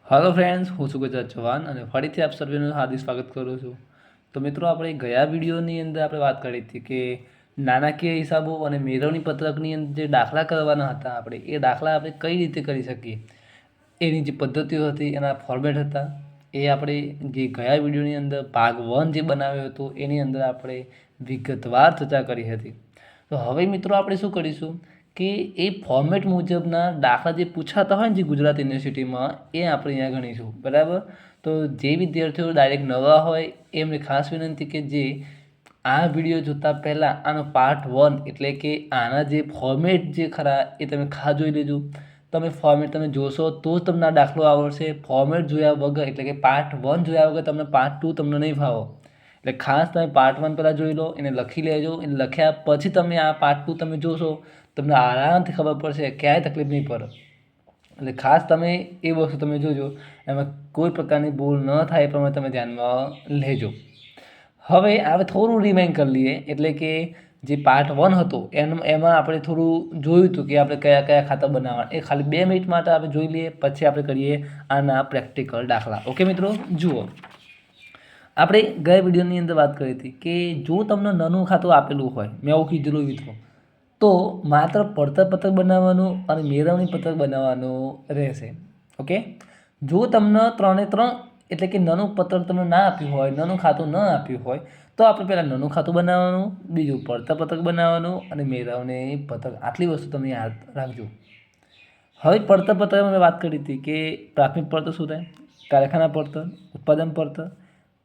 Hello friends, હું છું ગુજરાત ચૌહાણ અને ફરીથી આપ સર્વેનું હાર્દિક સ્વાગત કરું છું। તો મિત્રો, આપણે ગયા વિડીયોની અંદર આપણે વાત કરી હતી કે નાણાકીય હિસાબો અને મેળવણી પત્રકની અંદર જે દાખલા કરવાના હતા, આપણે એ દાખલા આપણે કઈ રીતે કરી શકીએ, એની જે પદ્ધતિઓ હતી, એના ફોર્મેટ હતા, એ આપણે જે ગયા વિડીયોની અંદર ભાગ 1 જે બનાવ્યો હતો એની અંદર આપણે વિગતવાર ચર્ચા કરી હતી। તો હવે મિત્રો આપણે શું કરીશું કે એ ફોર્મેટ મુજબના દાખલા જે પૂછાતા હોય ને જે ગુજરાત યુનિવર્સિટીમાં, એ આપણે અહીંયા ગણીશું, બરાબર। તો જે વિદ્યાર્થીઓ ડાયરેક્ટ નવા હોય એમને ખાસ વિનંતી કે જે આ વિડીયો જોતાં પહેલાં આનો પાર્ટ 1 એટલે કે આના જે ફોર્મેટ જે ખરા એ તમે ખાસ જોઈ લેજો। તમે ફોર્મેટ તમે જોશો તો જ તમને આ દાખલો આવડશે। ફોર્મેટ જોયા વગર એટલે કે પાર્ટ 1 જોયા વગર તમને પાર્ટ 2 તમને નહીં ફાવો। એટલે ખાસ તમે પાર્ટ 1 પહેલાં જોઈ લો, એને લખી લેજો, એને લખ્યા પછી તમે આ પાર્ટ 2 તમે જોશો, તમને આરામથી ખબર પડશે, ક્યાંય તકલીફ નહીં પડે। એટલે ખાસ તમે એ વસ્તુ તમે જોજો, એમાં કોઈ પ્રકારની ભૂલ ન થાય એ પ્રમાણે તમે ધ્યાનમાં લેજો। હવે થોડું રિમાઇન્ડ કરી લઈએ, એટલે કે જે પાર્ટ 1 હતો એમાં આપણે થોડું જોયું હતું કે આપણે કયા કયા ખાતા બનાવવાના, એ ખાલી 2 મિનિટ માટે આપણે જોઈ લઈએ, પછી આપણે કરીએ આના પ્રેક્ટિકલ દાખલા। ઓકે મિત્રો, જુઓ, આપણે ગયા વિડીયોની અંદર વાત કરી હતી કે જો તમને નાનું ખાતું આપેલું હોય, મેં એવું કીધેલું મિત્રો, તો માત્ર પડતર પત્રક બનાવવાનું અને મેળવણી પત્રક બનાવવાનું રહેશે। ઓકે, જો તમને 3 એટલે કે નાનું પત્રક તમને ના આપ્યું હોય, નાનું ખાતું ન આપ્યું હોય, તો આપણે પહેલાં નાનું ખાતું બનાવવાનું, બીજું પડતર પત્રક બનાવવાનું અને મેળવણી પત્રક, આટલી વસ્તુ તમે યાદ રાખજો। હવે પડતર પત્રકમાં મેં વાત કરી હતી કે પ્રાથમિક પડતર શું થાય, કારખાના પડતર, ઉત્પાદન પડતર,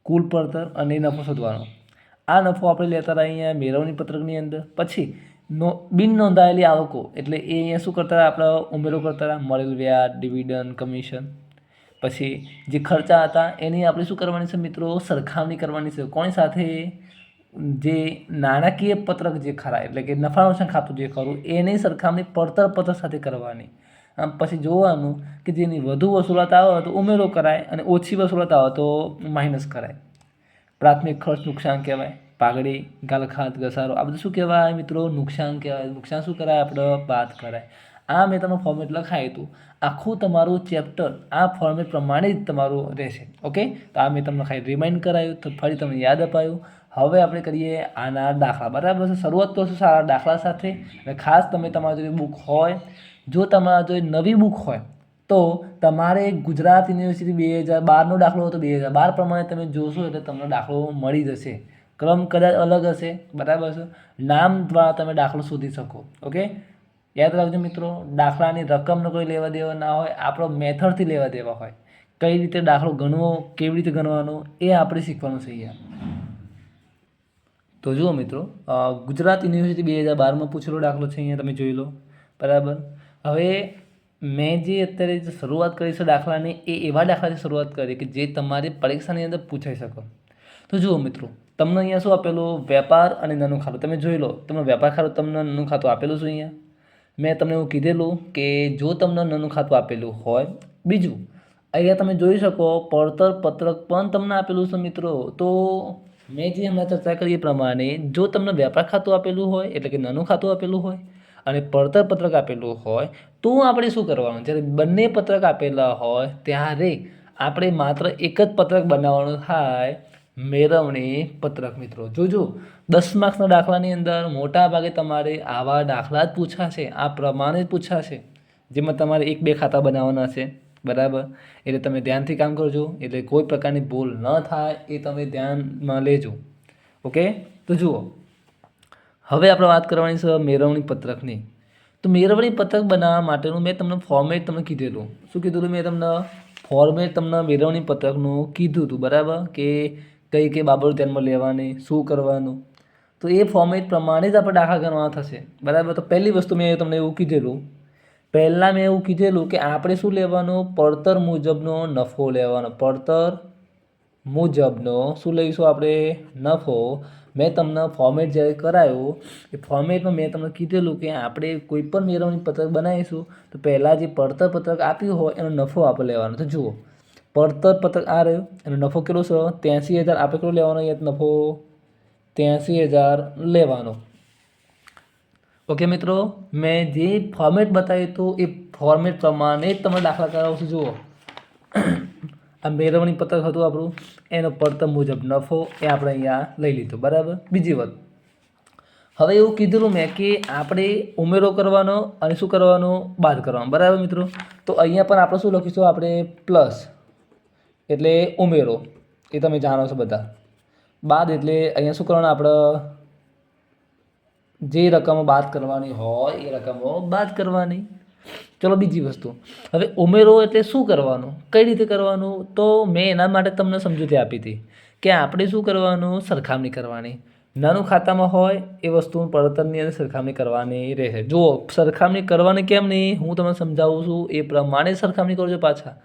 કુલ પડતર અને નફો શોધવાનો। આ નફો આપણે લેતા હતા અહીંયા મેળવણી પત્રકની અંદર। પછી બિન નોંધાયેલી આવકો એટલે એ અહીંયા શું કરતા હતા, આપણે ઉમેરો કરતા હતા, મળેલ વ્યાજ, ડિવિડન્ડ, કમિશન। પછી જે ખર્ચા હતા એની આપણે શું કરવાની છે મિત્રો, સરખામણી કરવાની છે, કોની સાથે, જે નાણાકીય પત્રક જે ખરા એટલે કે નફા નુકસાન ખાતું જે ખરું એની સરખામણી પડતર પત્રક સાથે કરવાની। આમ પછી જોવાનું કે જેની વધુ વસૂલાત આવે તો ઉમેરો કરાય અને ઓછી વસૂલાત આવે તો માઇનસ કરાય। પ્રાથમિક ખર્ચ નુકસાન કહેવાય, પાઘડી, ગાલખાત, ઘસારો, આ બધું શું કહેવાય મિત્રો, નુકસાન કહેવાય। નુકસાન શું કરાય, આપણે બાદ કરાય। આ મેં તમને ફોર્મેટ લખાયું હતું, આખું તમારું ચેપ્ટર આ ફોર્મેટ પ્રમાણે જ તમારું રહેશે। ઓકે, તો આ મેં તમને ખાલી રિમાઇન્ડ કરાયું, તો ફરી તમને યાદ અપાયું। હવે આપણે કરીએ આના દાખલા, બરાબર છે। શરૂઆત કરશું સારા દાખલા સાથે, અને ખાસ તમે તમારી જોડે બુક હોય, જો તમારા જોડે નવી બુક હોય તો તમારે ગુજરાત યુનિવર્સિટી 2012નો દાખલો હતો, 2012 પ્રમાણે તમે જોશો એટલે તમને દાખલો મળી જશે। ક્રમ કદાચ અલગ હશે, બરાબર છે, નામ દ્વારા તમે દાખલો શોધી શકો। ઓકે, યાદ રાખજો મિત્રો, દાખલાની રકમનો કોઈ લેવા દેવા ના હોય, આપણો મેથડથી લેવા દેવા હોય। કઈ રીતે દાખલો ગણવો, કેવી રીતે ગણવાનો, એ આપણે શીખવાનું છે અહીંયા। તો જુઓ મિત્રો, ગુજરાત યુનિવર્સિટી 2012માં પૂછેલો દાખલો છે, અહીંયા તમે જોઈ લો, બરાબર। હવે મેં જે અત્યારે શરૂઆત કરી છે દાખલાની, એ એવા દાખલાથી શરૂઆત કરી કે જે તમારી પરીક્ષાની અંદર પૂછાઈ શકો। તો જુઓ મિત્રો, તમને અહીંયા શું આપેલું, વેપાર અને નાનું ખાતું, તમે જોઈ લો, તમને વેપાર ખાતું, તમને નાનું ખાતું આપેલું છે અહીંયા। મેં તમને એવું કીધેલું કે જો તમને નાનું ખાતું આપેલું હોય, બીજું અહીંયા તમે જોઈ શકો પડતર પત્રક પણ તમને આપેલું છે મિત્રો। તો મેં જે હમણાં ચર્ચા કરી એ પ્રમાણે જો તમને વેપાર ખાતું આપેલું હોય એટલે કે નાનું ખાતું આપેલું હોય અને પડતર પત્રક આપેલું હોય, તો આપણે શું કરવાનું, જ્યારે બંને પત્રક આપેલા હોય ત્યારે આપણે માત્ર એક જ પત્રક બનાવવાનું થાય, મેળવણી પત્રક મિત્રો। જોજો, 10 માર્ક્સના દાખલાની અંદર મોટા ભાગે તમારે આવા દાખલા જ પૂછાશે, આ પ્રમાણે જ પૂછાશે, જેમાં તમારે 1-2 ખાતા બનાવવાના છે, બરાબર। એટલે તમે ધ્યાનથી કામ કરજો, એટલે કોઈ પ્રકારની ભૂલ ન થાય એ તમે ધ્યાનમાં લેજો। ઓકે, તો જુઓ, હવે આપણે વાત કરવાની છે મેળવણી પત્રકની। તો મેળવણી પત્રક બનાવવા માટેનું મેં તમને ફોર્મેટ તમને કીધેલું, શું કીધેલું મેં તમને, ફોર્મેટ તમને મેળવણી પત્રકનું કીધું હતું, બરાબર, કે કઈ કઈ બાબતો ધ્યાનમાં લેવાની, શું કરવાનું। તો એ ફોર્મેટ પ્રમાણે જ આપણે દાખલા ગણવાના થશે, બરાબર। તો પહેલી વસ્તુ મેં તમને એવું કીધેલું, પહેલાં મેં એવું કીધેલું કે આપણે શું લેવાનું, પડતર મુજબનો નફો લેવાનો, પડતર મુજબનો શું લઈશું આપણે, નફો। મેં તમને ફોર્મેટ જ્યારે કરાયું એ ફોર્મેટમાં મેં તમને કીધેલું કે આપણે કોઈ પણ મેળવણી પત્રક બનાવીશું તો પહેલાં જે પડતર પત્રક આપ્યું હોય એનો નફો આપણે લેવાનો। તો જુઓ, પડતર પત્રક આ રહ્યું, એનો નફો કેટલો છે, 83,000, આપણે કેટલો લેવાનો અહીંયા નફો, 83,000 લેવાનો। ઓકે મિત્રો, મેં જે ફોર્મેટ બતાવ્યું હતું એ ફોર્મેટ પ્રમાણે જ તમે દાખલા કરાવશો। જુઓ, આ મેળવણી પત્રક હતું આપણું, એનો પડતર મુજબ નફો એ આપણે અહીંયા લઈ લીધો. બરાબર. બીજી વાત, હવે એવું કીધેલું મેં કે આપણે ઉમેરો કરવાનો અને શું કરવાનો, બાદ કરવાનો. બરાબર મિત્રો. તો અહીંયા પણ આપણે શું લખીશું, આપણે પ્લસ એટલે ઉમેરો, એ તમે જાણો છો બધા. બાદ એટલે અહીંયા શું કરવાનું, આપણે જે રકમો બાદ કરવાની હોય એ રકમો બાદ કરવાની. ચલો બીજી વસ્તુ, હવે ઉમેરો એટલે શું કરવાનું, કઈ રીતે કરવાનું, તો મેં એના માટે તમને સમજૂતી આપી હતી કે આપણે શું કરવાનું, સરખામણી કરવાની. નાનું ખાતામાં હોય એ વસ્તુ પડતરની અંદર સરખામણી કરવાની રહેશે. જુઓ, સરખામણી કરવાની કેમ નહીં, હું તમને સમજાવું છું એ પ્રમાણે સરખામણી કરજો. પાછા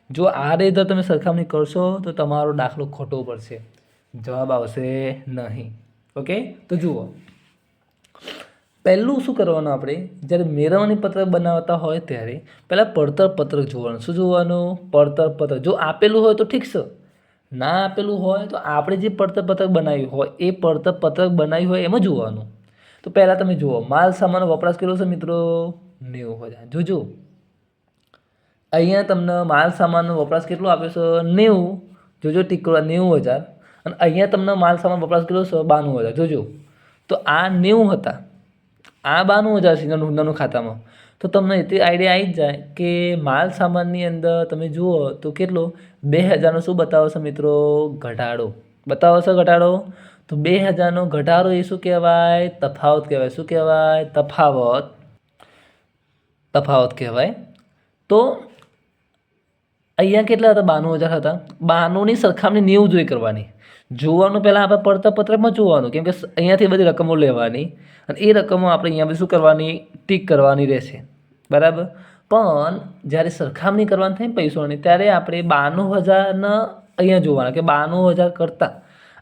જો આ રીતે તમે સરખામણી કરશો તો તમારો દાખલો ખોટો પડશે, જવાબ આવશે નહીં. ઓકે, તો જુઓ, પહેલું શું કરવાનું, આપણે જ્યારે મેળવણી પત્રક બનાવતા હોય ત્યારે પહેલાં પડતર પત્રક જોવાનું. શું જોવાનું, પડતર પત્રક. જો આપેલું હોય તો ઠીક છે, ના આપેલું હોય તો આપણે જે પડતર પત્રક બનાવ્યું હોય એ પડતર પત્રક બનાવ્યું હોય એમાં જોવાનું. તો પહેલાં તમે જુઓ, માલ સામાનનો વપરાશ કેટલો છે મિત્રો, 90,000. જોજો અહીંયા તમને માલ સામાનનો વપરાશ કેટલો આપ્યો છે, 90. જોજો ટીક કરો, 90,000. અને અહીંયા તમને માલ સામાન વપરાશ કેટલો છે, 92,000. જોજો, તો આ 90 હતા, આ 92,000 છે નાનું ખાતામાં. તો તમને એટલી આઈડિયા આવી જ જાય કે માલ સામાનની અંદર તમે જુઓ તો કેટલો, 2,000નો શું બતાવો છો મિત્રો, ઘટાડો બતાવો છો, ઘટાડો. તો 2,000નો ઘટાડો એ શું કહેવાય, તફાવત કહેવાય. શું કહેવાય, તફાવત કહેવાય. તો અહીંયા કેટલા હતા, 92,000 હતા. 92ની સરખામણી 90 જોઈ કરવાની. જોવાનું પહેલાં આપણે પડતર પત્રકમાં જોવાનું, કેમ કે અહીંયાથી બધી રકમો લેવાની અને એ રકમો આપણે અહીંયા શું કરવાની, ટીક કરવાની રહેશે. બરાબર. પણ જ્યારે સરખામણી કરવાની થાય પૈસાની, ત્યારે આપણે 92,000ને અહીંયા જોવાના કે 92,000 કરતાં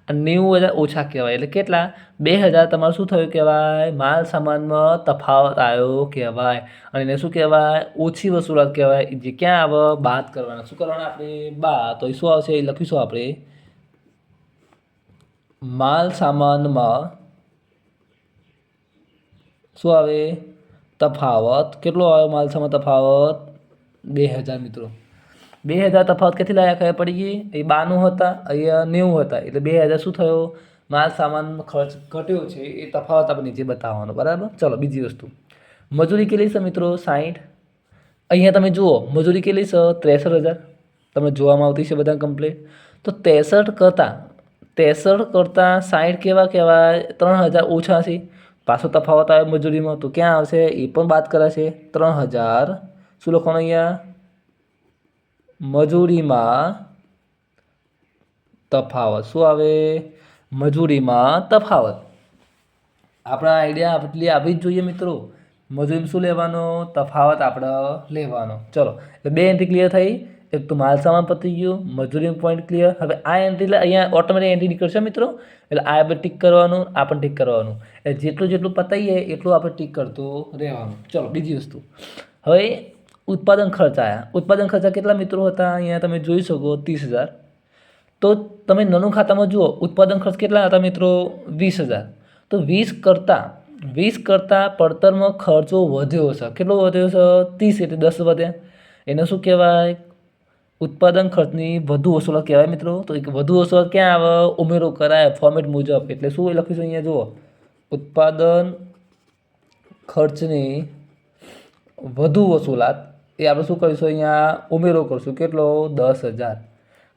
90,000 ઓછા કહેવાય. એટલે કેટલા, 2,000 તમારું શું થયું કહેવાય, માલ સામાનમાં તફાવત આવ્યો કહેવાય. અને એને શું કહેવાય, ઓછી વસૂલાત કહેવાય. જે ક્યાં આવે, બાદ કરવાના. શું કરવાના આપણે, બાદ. તો એ શું આવશે, એ લખીશું આપણે, માલ સામાનમાં શું આવે, તફાવત. કેટલો આવ્યો માલ સામાન તફાવત, 2,000 મિત્રો. 2,000 તફાવત ક્યાંથી લાવ્યા, ખબર પડી ગઈ. એ 92 હતા, અહીંયા 90 હતા, એટલે 2,000 શું થયો, માલ સામાન ખર્ચ ઘટ્યો છે, એ તફાવત આપણે નીચે બતાવવાનો. બરાબર. ચલો બીજી વસ્તુ, મજૂરી કેટલી છે મિત્રો, 60. અહીંયા તમે જુઓ મજૂરી કેટલી છે, 63,000. તમે જોવામાં આવતી છે બધા કમ્પ્લીટ. તો 63 કરતાં 60 કેવા કહેવાય, 3,000 ઓછા છે. પાછો તફાવત આવે મજૂરીમાં, તો ક્યાં આવશે, એ પણ બાદ કરાશે. 3,000 શું લખવાનું અહીંયા, મજૂરીમાં તફાવત. શું આવે, મજૂરીમાં તફાવત. આપણા આઈડિયા આટલી આવી જ જોઈએ મિત્રો. મજૂરીમાં શું લેવાનો, તફાવત આપણે લેવાનો. ચલો, એટલે 2 એન્ટ્રી ક્લિયર થઈ. એક તો માલ સામાન પતી ગયું, મજૂરી પોઈન્ટ ક્લિયર. હવે આ એન્ટ્રી એટલે અહીંયા ઓટોમેટિક એન્ટ્રી નીકળશે મિત્રો. એટલે આ આપણે ટીક કરવાનું, આ પણ ટીક કરવાનું. એટલે જેટલું પતાવીએ એટલું આપણે ટીક કરતું રહેવાનું. ચલો બીજી વસ્તુ, હવે ઉત્પાદન ખર્ચ આવ્યા. ઉત્પાદન ખર્ચા કેટલા મિત્રો હતા, અહીંયા તમે જોઈ શકો 30,000. તો તમે નાનું ખાતામાં જુઓ, ઉત્પાદન ખર્ચ કેટલા હતા મિત્રો, 20,000. તો 20 કરતાં પડતરમાં ખર્ચો વધ્યો છે. કેટલો વધ્યો છે, 30, એટલે 10 વધ્યા. એને શું કહેવાય, ઉત્પાદન ખર્ચની વધુ વસૂલાત કહેવાય મિત્રો. તો એક વધુ વસૂલાત ક્યાં આવે, ઉમેરો કરાય ફોર્મેટ મુજબ. એટલે શું લખીશું અહીંયા જુઓ, ઉત્પાદન ખર્ચની વધુ વસૂલાત એ આપણે શું કરીશું, અહીંયા ઉમેરો કરશું. કેટલો, 10,000.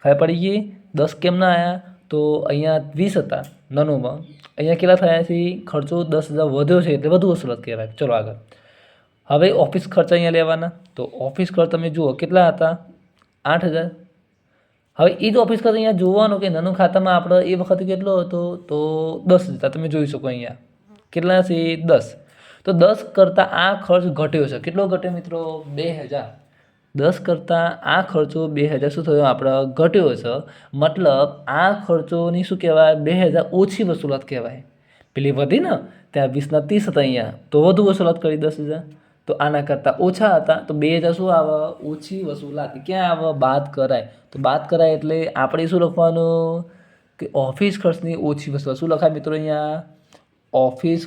ખબર પડી ગઈ. 10 કેમ ના આવ્યા, તો અહીંયા 20 હતા નાનુંમાં, અહીંયા કેટલા થયા છે, ખર્ચો 10,000 વધ્યો છે, એટલે વધુ વસૂલાત કહેવાય. ચલો આગળ, હવે ઓફિસ ખર્ચ અહીંયા લેવાના. તો ઓફિસ ખર્ચ તમે જુઓ કેટલા હતા, 8,000. હવે એ જ ઓફિસ ખર્ચ અહીંયા જોવાનો કે નાનું ખાતામાં આપણે એ વખતે કેટલો હતો, તો 10,000. તમે જોઈ શકો અહીંયા કેટલા છે, 10. તો 10 કરતાં આ ખર્ચ ઘટ્યો છે. કેટલો ઘટ્યો મિત્રો, 2,000. 10 કરતાં આ ખર્ચો 2,000 શું થયો, આપણે ઘટ્યો છે. મતલબ આ ખર્ચોની શું કહેવાય, 2,000 ઓછી વસૂલાત કહેવાય. પેલી વધી ને, ત્યાં 20ના 30 હતા, અહીંયા તો વધુ વસૂલાત કરી 10,000. તો આના કરતાં ઓછા હતા, તો 2,000 શું આવે, ઓછી વસૂલાત. ક્યાં આવે, બાદ કરાય. તો બાદ કરાય એટલે આપણે શું લખવાનું કે ઓફિસ ખર્ચની ઓછી વસૂલાત. શું લખાય મિત્રો અહીંયા, ઓફિસ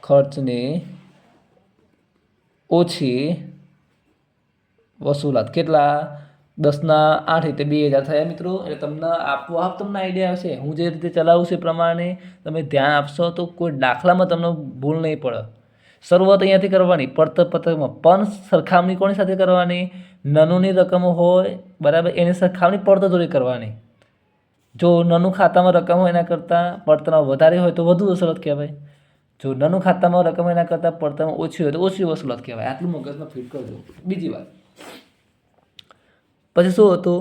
ખર્ચની ઓછી વસૂલાત કેટલા 10/8 એટલે 2000 થયા મિત્રો. એટલે તમને આપોઆપ તમને આઈડિયા આવશે. હું જે રીતે ચલાવું છું એ પ્રમાણે તમે ધ્યાન આપશો તો કોઈ દાખલામાં તમને ભૂલ નહીં પડે. શરૂઆત અહીંયાથી કરવાની પડતર પત્રકમાં, પણ સરખામણી કોની સાથે કરવાની? નાનુની રકમ હોય બરાબર એની સરખામણી પડતર જોડે કરવાની. જો નાનું ખાતામાં રકમ હોય એના કરતાં પડતરમાં વધારે હોય તો વધુ વસૂલાત કહેવાય. જો નાનું ખાતામાં રકમ એના કરતાં પડતરમાં ઓછી હોય તો ઓછી વસૂલાત કહેવાય. આટલું મગજમાં ફિટ કરજો. બીજી વાત પછી શું હતું?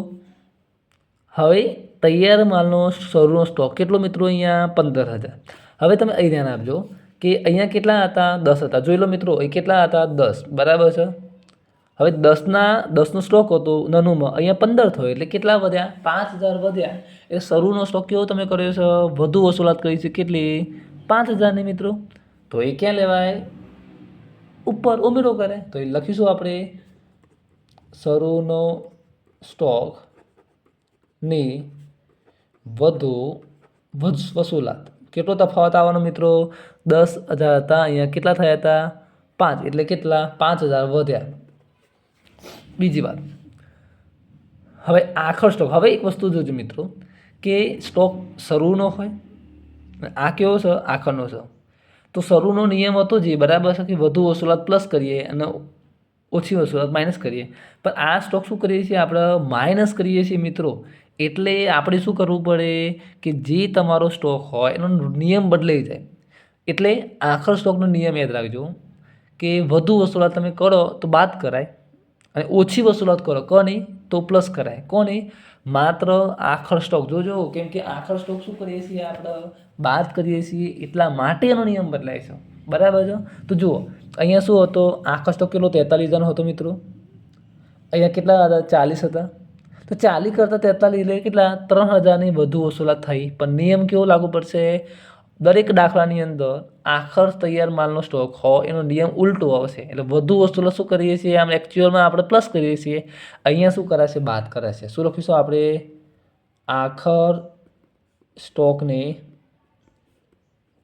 હવે તૈયાર માલનો શરૂનો સ્ટોક કેટલો મિત્રો? અહીંયા 15,000. હવે તમે અહીં ધ્યાન આપજો કે અહીંયા કેટલા હતા? 10 હતા. જોઈ લો મિત્રો, અહીં કેટલા હતા? 10. બરાબર છે. હવે 10નો સ્ટોક હતો નાનુંમાં, અહીંયા 15 થયો એટલે કેટલા વધ્યા? 5,000 વધ્યા. એટલે શરૂનો સ્ટોક કેવો તમે કર્યો છે? વધુ વસૂલાત કરી છે. કેટલી? 5,000ની મિત્રો. તો એ ક્યાં લેવાય? ઉપર ઉમેરો કરે. તો એ લખીશું આપણે શરૂનો સ્ટોક ની વધુ વસૂલાત. કેટલો તફાવત આવવાનો મિત્રો? 10,000 હતા, અહીંયા કેટલા થયા હતા? 5. એટલે કેટલા? 5,000 વધ્યા. બીજી વાત, હવે આખર સ્ટોક. હવે એક વસ્તુ જોજો મિત્રો કે સ્ટોક શરૂનો હોય, આ કેવો છે? આખરનો છે. તો શરૂનો નિયમ હતો જે બરાબર છે કે વધુ વસૂલાત પ્લસ કરીએ અને ઓછી વસૂલાત માઇનસ કરીએ. પણ આ સ્ટોક શું કરીએ છીએ? આપણે માઇનસ કરીએ છીએ મિત્રો. એટલે આપણે શું કરવું પડે કે જે તમારો સ્ટોક હોય એનો નિયમ બદલાઈ જાય. એટલે આખર સ્ટોકનો નિયમ યાદ રાખજો કે વધુ વસૂલાત તમે કરો તો બાદ કરાય અને ઓછી વસૂલાત કરો કોની? તો પ્લસ કરાય. કોની? માત્ર આખર સ્ટોક. જોજો, કેમ કે આખર સ્ટોક શું કરીએ છીએ? આપણે બાદ કરીએ છીએ એટલા માટે એનો નિયમ બદલાય છે. બરાબર છે. તો જુઓ અહીંયા શું હતો? આખર સ્ટોક કેટલો? 43,000 હતો મિત્રો. અહીંયા કેટલા હતા? 40 હતા. તો 40 કરતાં 43 એટલે કેટલા? 3,000ની વધુ વસૂલાત થઈ. પણ નિયમ કેવો લાગુ પડશે? દરેક દાખલાની અંદર આખર તૈયાર માલનો સ્ટોક હોય એનો નિયમ ઉલટો આવશે. એટલે વધુ વસૂલાત શું કરીએ છીએ? આમ એકચ્યુઅલમાં આપણે પ્લસ કરીએ છીએ. અહીંયા શું કરાશે? બાદ કરાશે. શું લખીશું આપણે? આખર સ્ટોકની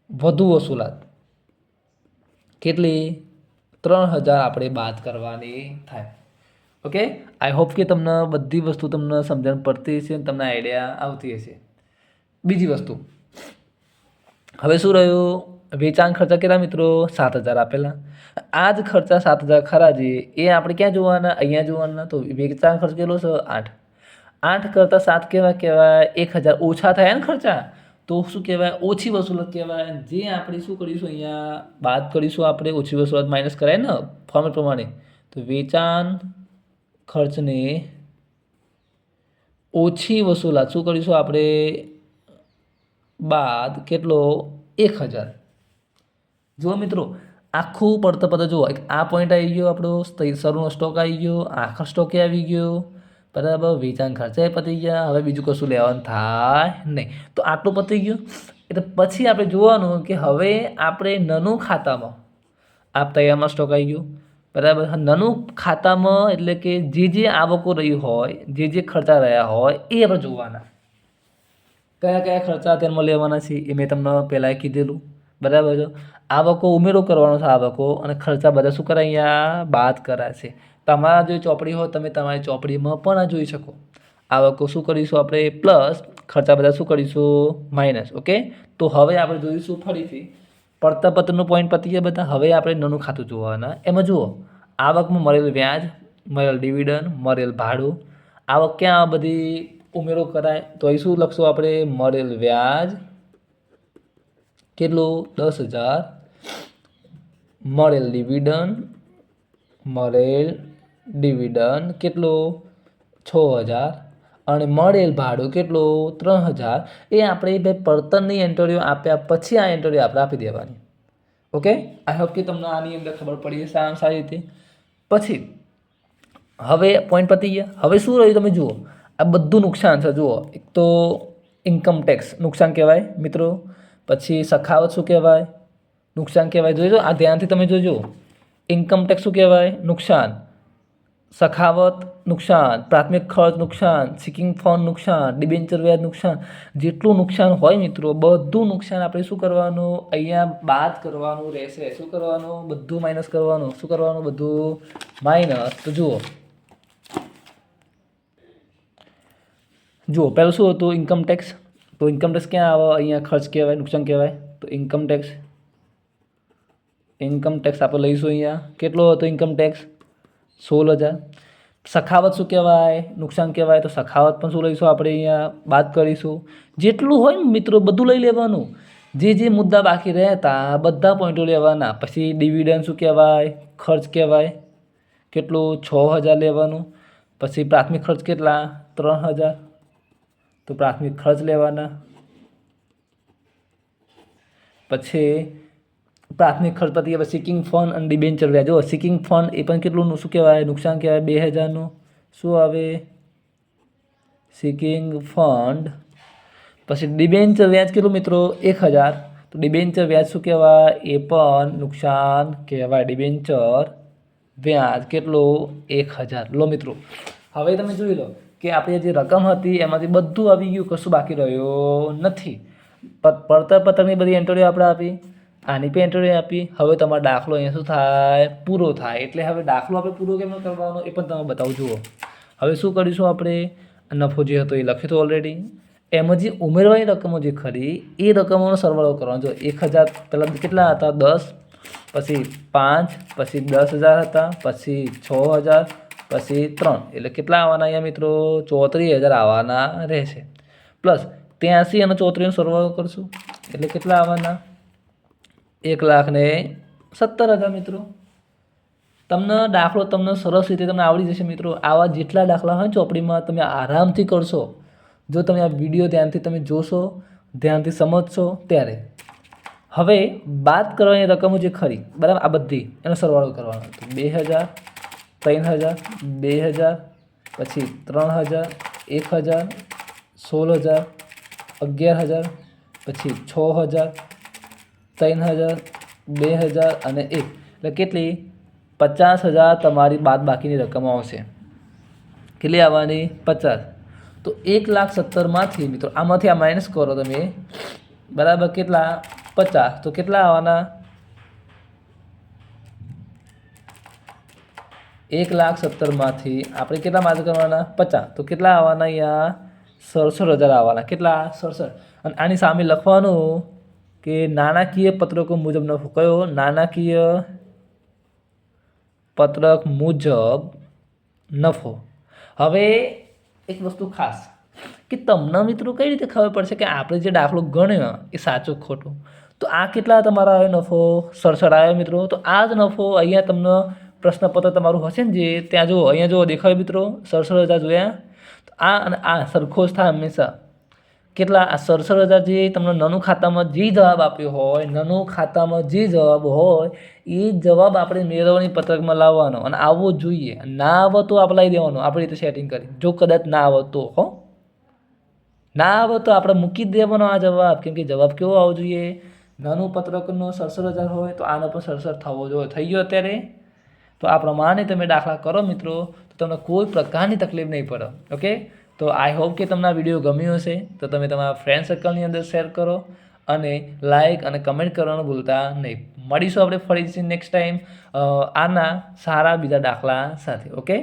વધુ વસૂલાત કેટલી? 3,000 આપણે બાદ કરવાની થાય. ઓકે, આઈ હોપ કે તમને બધી વસ્તુ તમને સમજણ પડતી હશે, તમને આઈડિયા આવતી હશે. બીજી વસ્તુ, હવે શું રહ્યું? વેચાણ ખર્ચા કેટલા મિત્રો? 7,000 આપેલા. આ જ ખર્ચા 7,000 ખરા છે એ આપણે ક્યાં જોવાના? અહીંયા જોવાના. તો વેચાણ ખર્ચ કેટલો છે? 8. 8 કરતાં 7 કેવા કહેવાય? 1,000 ઓછા થયા ને ખર્ચા, તો શું કહેવાય? ઓછી વસૂલાત કહેવાય. જે આપણે શું કરીશું? અહીંયા બાદ કરીશું આપણે. ઓછી વસૂલાત માઇનસ કરાય ને ફોર્મેટ પ્રમાણે. તો વેચાણ ખર્ચને ઓછી વસૂલાત શું કરીશું આપણે? બાદ કેટલો? 1,000. જુઓ મિત્રો, આખું પડતર પત્ર જુઓ. આ પોઈન્ટ આવી ગયો આપણો, શરૂનો સ્ટોક આવી ગયો, આખર સ્ટોકે આવી ગયો, બરાબર. વેચાણ ખર્ચા પતી ગયા. હવે બીજું કશું લેવાનું થાય નહીં. તો આટલું પતી ગયું. એટલે પછી આપણે જોવાનું કે હવે આપણે નાનું ખાતામાં આપ તૈયારમાં સ્ટોક આવી ગયો, બરાબર. નાનું ખાતામાં એટલે કે જે આવકો રહી હોય, જે ખર્ચા રહ્યા હોય એ આપણે જોવાના. કયા કયા ખર્ચા ધ્યાનમાં લેવાના છે એ મેં તમને પહેલાં કીધેલું, બરાબર છે. આવકો ઉમેરો કરવાનો છે, આવકો અને ખર્ચા બધા શું કરાય? અહીંયા બાદ કરાશે. તમારા જો ચોપડી હોય તમે તમારી ચોપડીમાં પણ આ જોઈ શકો. આવકો શું કરીશું આપણે? પ્લસ. ખર્ચા બધા શું કરીશું? માઇનસ. ઓકે, તો હવે આપણે જોઈશું ફરીથી પડતર પત્રનું પોઈન્ટ પતી ગયા બધા. હવે આપણે નાનું ખાતું જોવાના. એમાં જુઓ, આવકમાં મળેલ વ્યાજ, મળેલ ડિવિડન્ડ, મળેલ ભાડું. આવક ક્યાં બધી ઉમેરો કરાય? તો અહીં શું લખશું આપણે? મળેલ વ્યાજ કેટલું? 10,000. મળેલ ડિવિડન્ડ કેટલું? 6,000. અને મળેલ ભાડું કેટલું? 3,000. એ આપણે ભાઈ પડતરની એન્ટ્રીઓ આપ્યા પછી આ એન્ટ્રીઓ આપણે આપી દેવાની. ઓકે, આઈ હોપ કે તમને આની અંદર ખબર પડી હશે સારી રીતે. પછી હવે પોઈન્ટ પતી ગયા. હવે શું રહ્યું? તમે જુઓ, આ બધું નુકસાન છે. જુઓ, એક તો ઇન્કમ ટેક્સ નુકસાન કહેવાય મિત્રો. પછી સખાવત શું કહેવાય? નુકસાન કહેવાય. જોઈજો, આ ધ્યાનથી તમે જોજો. ઇન્કમ ટેક્સ શું કહેવાય? નુકસાન. સખાવત નુકસાન. પ્રાથમિક ખર્ચ નુકસાન. સિકિંગ ફંડ નુકસાન. ડિબેન્ચર વ્યાજ નુકસાન. જેટલું નુકસાન હોય મિત્રો, બધું નુકસાન આપણે શું કરવાનું? અહીંયા બાદ કરવાનું રહેશે. શું કરવાનું? બધું માઇનસ કરવાનું. શું કરવાનું? બધું માઇનસ. તો જુઓ, જુઓ પહેલું શું હતું ઇન્કમ ટેક્સ. તો ઇન્કમ ટેક્સ ક્યાં આવે? અહીંયા ખર્ચ કહેવાય, નુકસાન કહેવાય. તો ઇન્કમ ટેક્સ આપણે લઈશું અહીંયા. કેટલો હતો ઇન્કમ ટેક્સ? 16,000. સખાવત શું કહેવાય? નુકસાન કહેવાય. તો સખાવત પણ શું લઈશું આપણે અહીંયા બાદ કરીશું. જેટલું હોય ને મિત્રો બધું લઈ લેવાનું. જે મુદ્દા બાકી રહેતા બધા પોઈન્ટો લેવાના. પછી ડિવિડન્ડ શું કહેવાય? ખર્ચ કહેવાય. કેટલું? 6,000 લેવાનું. પછી પ્રાથમિક ખર્ચ કેટલા? 3,000. તો પ્રાથમિક ખર્ચ લેવાના. પછી પ્રાથમિક ખર્ચ પતી ગયા. સિકિંગ ફંડ અને ડિબેન્ચર વ્યાજ. જો સિકિંગ ફંડ એ પણ કેટલું શું કહેવાય? નુકસાન કહેવાય. 2,000નું શું આવે? Seeking fund. પછી ડિબેન્ચર વ્યાજ કેટલું મિત્રો? 1,000. તો ડિબેન્ચર વ્યાજ શું કહેવાય? એ પણ નુકસાન કહેવાય. ડિબેન્ચર વ્યાજ કેટલું? 1,000. લો મિત્રો હવે તમે જોઈ લો કે આપણી જે રકમ હતી એમાંથી બધું આવી ગયું, કશું બાકી રહ્યું નથી. પડતર પત્રકની બધી એન્ટ્રીઓ આપણે આપી, આની પણ એન્ટ્રી આપી. હવે તમારો દાખલો અહીંયા શું થાય? પૂરો થાય. એટલે હવે દાખલો આપણે પૂરો કેમ કરવાનો એ પણ તમે બતાવું. જુઓ હવે શું કરીશું આપણે? નફો જે હતો એ લખ્યું હતું ઓલરેડી. એમાં જે ઉમેરવાની રકમો જે ખરી એ રકમોનો સરવાળો કરવાનો. જો 1,000 પહેલાં કેટલા હતા? 10, પછી 5, પછી 10,000 હતા, પછી 6,000, પછી 3. એટલે કેટલા આવવાના અહીંયા મિત્રો? 34,000 આવવાના રહેશે. પ્લસ 83 અને 34નો સરવાળો કરશું એટલે કેટલા આવવાના? 1,17,000 મિત્રો. દાખલો તમને સરસ રીતે તમને આવડી જશે મિત્રો. આવા જેટલા દાખલા હોય ચોપડીમાં તમે આરામથી કરશો. જો તમે આ વિડીયો ધ્યાનથી તમે જોશો, ધ્યાનથી સમજશો ત્યારે. હવે બાદ કરવાની રકમો જે ખરી બરાબર આ બધી એનો સરવાળો કરવાનો. 2,000, 3,000, 2,000, પછી 3,000, 1,000, 16,000, 11,000, પછી 6,000, 3,000, 2,000 અને 1. એટલે કેટલી? 50,000 તમારી બાદ બાકીની રકમ આવશે. કેટલી આવવાની? 50. તો 1,17,000માંથી મિત્રો આમાંથી આ માઇનસ કરો તમે બરાબર. કેટલા? 50. તો કેટલા આવવાના? 1,17,000માંથી આપણે કેટલા માઇનસ કરવાના? 50. તો કેટલા આવવાના? અહીંયા 67,000 આવવાના. કેટલા? 67. અને આની સામે લખવાનું કે નાણાકીય પત્રકો મુજબ નફો. કયો? નાણાકીય પત્રક મુજબ નફો. હવે એક વસ્તુ ખાસ કે તમને મિત્રો કઈ રીતે ખબર પડશે કે આપણે જે દાખલો ગણ્યો એ સાચો ખોટો? તો આ કેટલા તમારા આવ્યો નફો? 67 આવ્યો મિત્રો. તો આ જ નફો અહીંયા તમને પ્રશ્નપત્ર તમારું હશે ને જે ત્યાં જુઓ, અહીંયા જુઓ દેખાય મિત્રો 67,000 જોયા. તો આ અને આ સરખો જ થાય હંમેશા. કેટલા? આ 67,000 જે તમને નાનું ખાતામાં જે જવાબ આપ્યો હોય, નાનું ખાતામાં જે જવાબ હોય એ જવાબ આપણે મેળવણી પત્રકમાં લાવવાનો અને આવવો જોઈએ. ના આવે તો આપણે લઈ દેવાનો આપણી રીતે સેટિંગ કરી. જો કદાચ ના આવે તો ના આવે તો આપણે મૂકી જ દેવાનો આ જવાબ. કેમ કે જવાબ કેવો આવવો જોઈએ? નાનું પત્રકનો 67,000 હોય તો આનો પણ 67 થવો જોઈએ. થઈ ગયો અત્યારે? તો આ પ્રમાણે તમે દાખલા કરો મિત્રો તો તમને કોઈ પ્રકારની તકલીફ નહીં પડે. ઓકે, તો આઈ હોપ કે તમને આ વિડીયો ગમ્યો હશે. તો તમે તમારા ફ્રેન્ડ સર્કલની અંદર શેર કરો અને લાઇક અને કમેન્ટ કરવાનું ભૂલતા નહીં. મળીશું આપણે ફરીથી નેક્સ્ટ ટાઈમ આના સારા બીજા દાખલા સાથે. ઓકે.